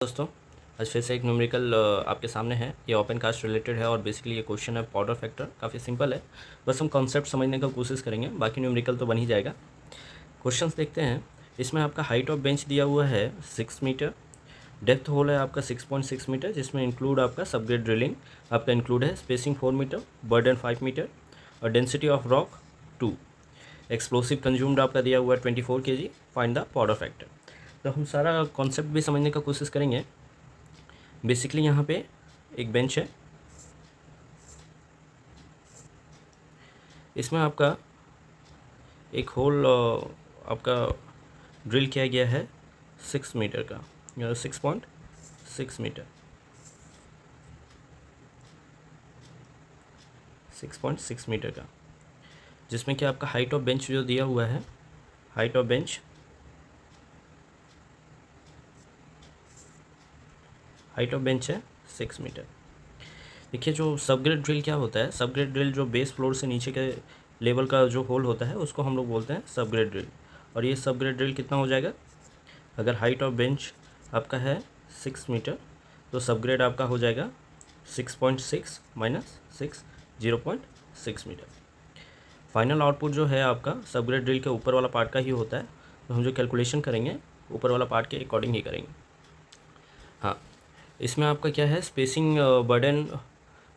दोस्तों, आज फिर से एक न्यूमेरिकल आपके सामने है। ये ओपन कास्ट रिलेटेड है और बेसिकली ये क्वेश्चन है पाउडर फैक्टर। काफ़ी सिंपल है, बस हम कॉन्सेप्ट समझने का कोशिश करेंगे, बाकी न्यूमेरिकल तो बन ही जाएगा। क्वेश्चंस देखते हैं। इसमें आपका हाइट ऑफ बेंच दिया हुआ है 6 मीटर, डेप्थ होल है आपका 6.6 मीटर, जिसमें इंक्लूड आपका सबग्रेड ड्रिलिंग आपका इंक्लूड है, स्पेसिंग 4 मीटर, बर्डन 5 मीटर और density of rock 2। Explosive consumed आपका दिया हुआ है 24 kg। Find the powder factor. तो हम सारा कॉन्सेप्ट भी समझने का कोशिश करेंगे। बेसिकली यहाँ पे एक बेंच है, इसमें आपका एक होल आपका ड्रिल किया गया है 6 मीटर का, 6.6 मीटर, 6.6 मीटर का, जिसमें कि आपका हाइट ऑफ बेंच जो दिया हुआ है, हाइट ऑफ बेंच है 6 मीटर। देखिए, जो सबग्रेड ड्रिल क्या होता है, सबग्रेड ड्रिल जो बेस फ्लोर से नीचे के लेवल का जो होल होता है उसको हम लोग बोलते हैं सबग्रेड ड्रिल। और ये सबग्रेड ड्रिल कितना हो जाएगा, अगर हाइट ऑफ बेंच आपका है 6 मीटर तो सबग्रेड आपका हो जाएगा 6.6 माइनस 6, 0.6 मीटर। फाइनल आउटपुट जो है आपका सबग्रेड ड्रिल के ऊपर वाला पार्ट का ही होता है, तो हम जो कैलकुलेशन करेंगे ऊपर वाला पार्ट के अकॉर्डिंग ही करेंगे। हाँ, इसमें आपका क्या है, स्पेसिंग बर्डन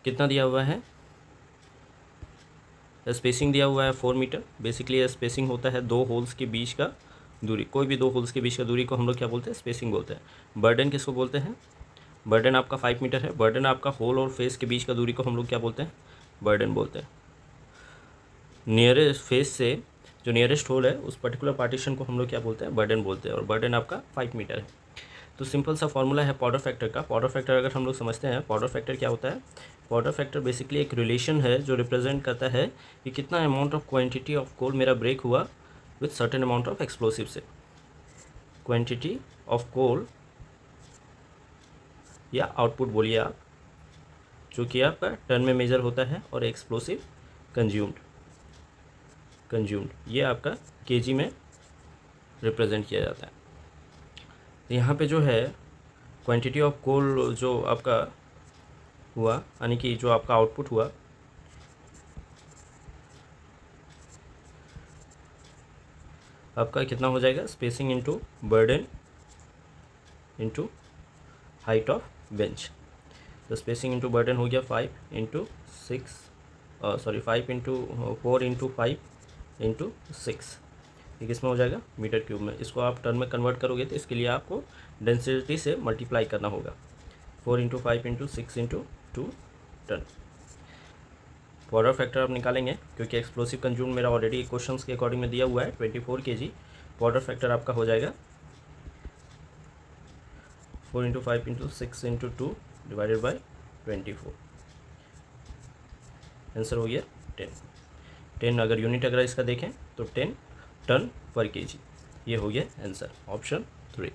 कितना दिया हुआ है, स्पेसिंग दिया हुआ है 4 मीटर। बेसिकली स्पेसिंग होता है दो होल्स के बीच का दूरी, कोई भी दो होल्स के बीच का दूरी को हम लोग क्या बोलते हैं, स्पेसिंग बोलते हैं। बर्डन किसको बोलते हैं, बर्डन आपका 5 मीटर है। बर्डन आपका होल और फेस के बीच का दूरी को हम लोग क्या बोलते हैं, बर्डन बोलते हैं। नियरेस्ट फेस से जो नियरेस्ट होल है उस पर्टिकुलर पार्टीशन को हम लोग क्या बोलते हैं, बर्डन बोलते हैं, और बर्डन आपका 5 मीटर है। तो सिंपल सा फॉर्मूला है पाउडर फैक्टर का। पाउडर फैक्टर अगर हम लोग समझते हैं, पाउडर फैक्टर क्या होता है, पाउडर फैक्टर बेसिकली एक रिलेशन है जो रिप्रेजेंट करता है कि कितना amount of quantity of coal मेरा ब्रेक हुआ with certain amount of explosive से। क्वांटिटी ऑफ कोल या आउटपुट बोलिए आप, जो कि आपका टन में मेजर होता है, और एक्सप्लोसिव कंज्यूम्ड ये आपका केजी में रिप्रेजेंट किया जाता है। तो यहाँ पे जो है क्वांटिटी ऑफ कोल जो आपका हुआ, यानी कि जो आपका आउटपुट हुआ, आपका कितना हो जाएगा, spacing into burden into height of bench. तो स्पेसिंग इनटू बर्डन हो गया 5 इंटू 4 इंटू 5 इंटू 6। ये किस में हो जाएगा, मीटर क्यूब में। इसको आप टर्न में कन्वर्ट करोगे तो इसके लिए आपको डेंसिटी से मल्टीप्लाई करना होगा। 4 into 5 into 6 into 2 ton. Powder factor आप निकालेंगे, क्योंकि एक्सप्लोसिव कंज्यूम मेरा ऑलरेडी क्वेश्चंस के अकॉर्डिंग में दिया हुआ है 24 kg। पाउडर फैक्टर आपका हो जाएगा 4 into 5 into 6 into 2 divided by 24। Answer हो गया 10। अगर यूनिट अगर इसका देखें तो 10 टन पर केजी। ये हो गया आंसर, ऑप्शन 3।